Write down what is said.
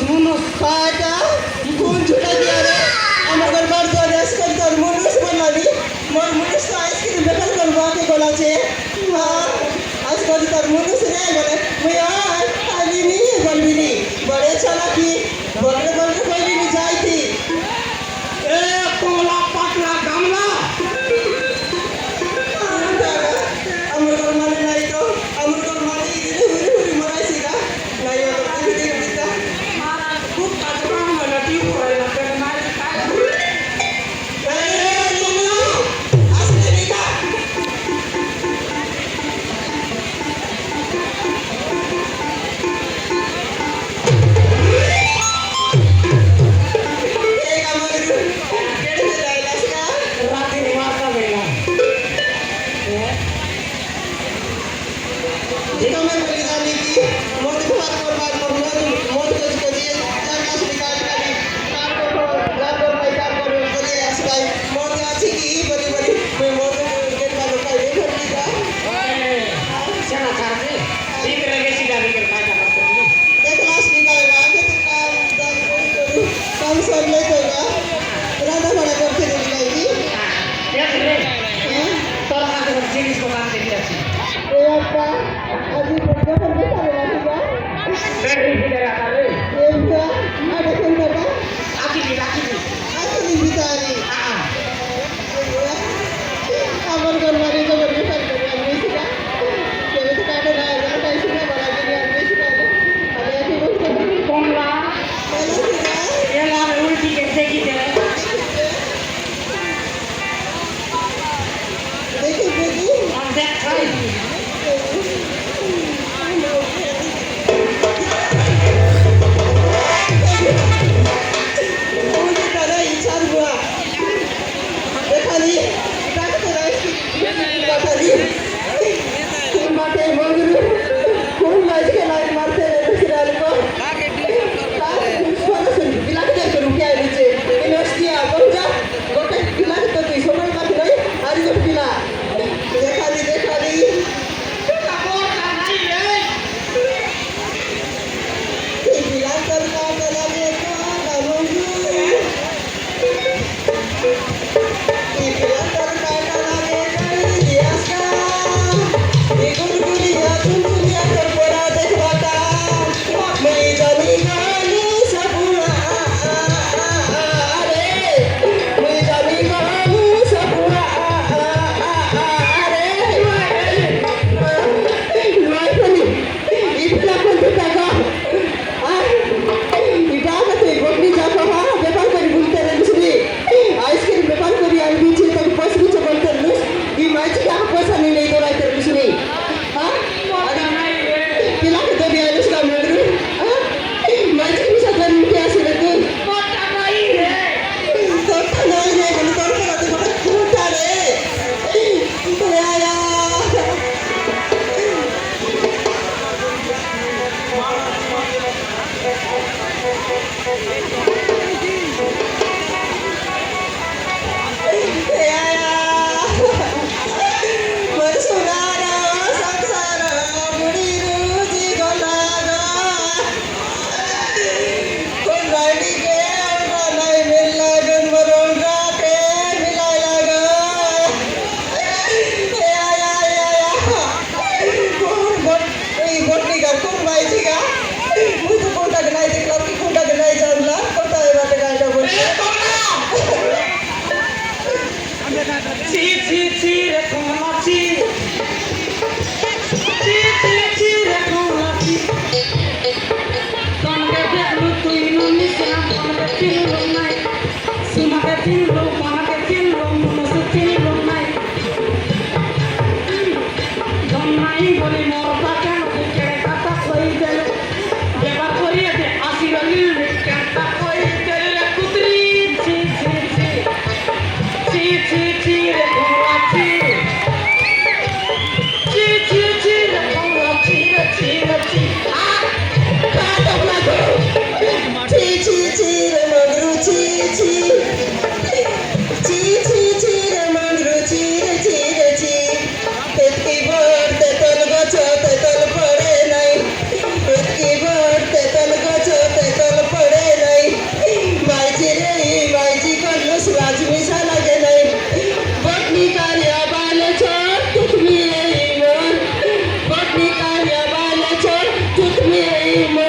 munus pada ikun juga dia deh আমার ঘর বার করে আজকাল তোর মুনুস বললি মোর মুনুস তো আইসক্রিম বেকার করবো আগে গলাছে আজকাল তোর মুনুস রে বলে মুই আলি নি বলবি নি বড়ে চালাকি বলরে বলরে কইলি নি যাইতি এ কোলা পাতলা গামলা আমার ঘর মানে নাই তো আমার ঘর মানে দিদি হুরি হুরি মরাইছি না নাই আমার দিদি দিদা মারা খুব কাজকাম হলো টিউ করে না কেন নাই Te tol gocho, te tol pore মা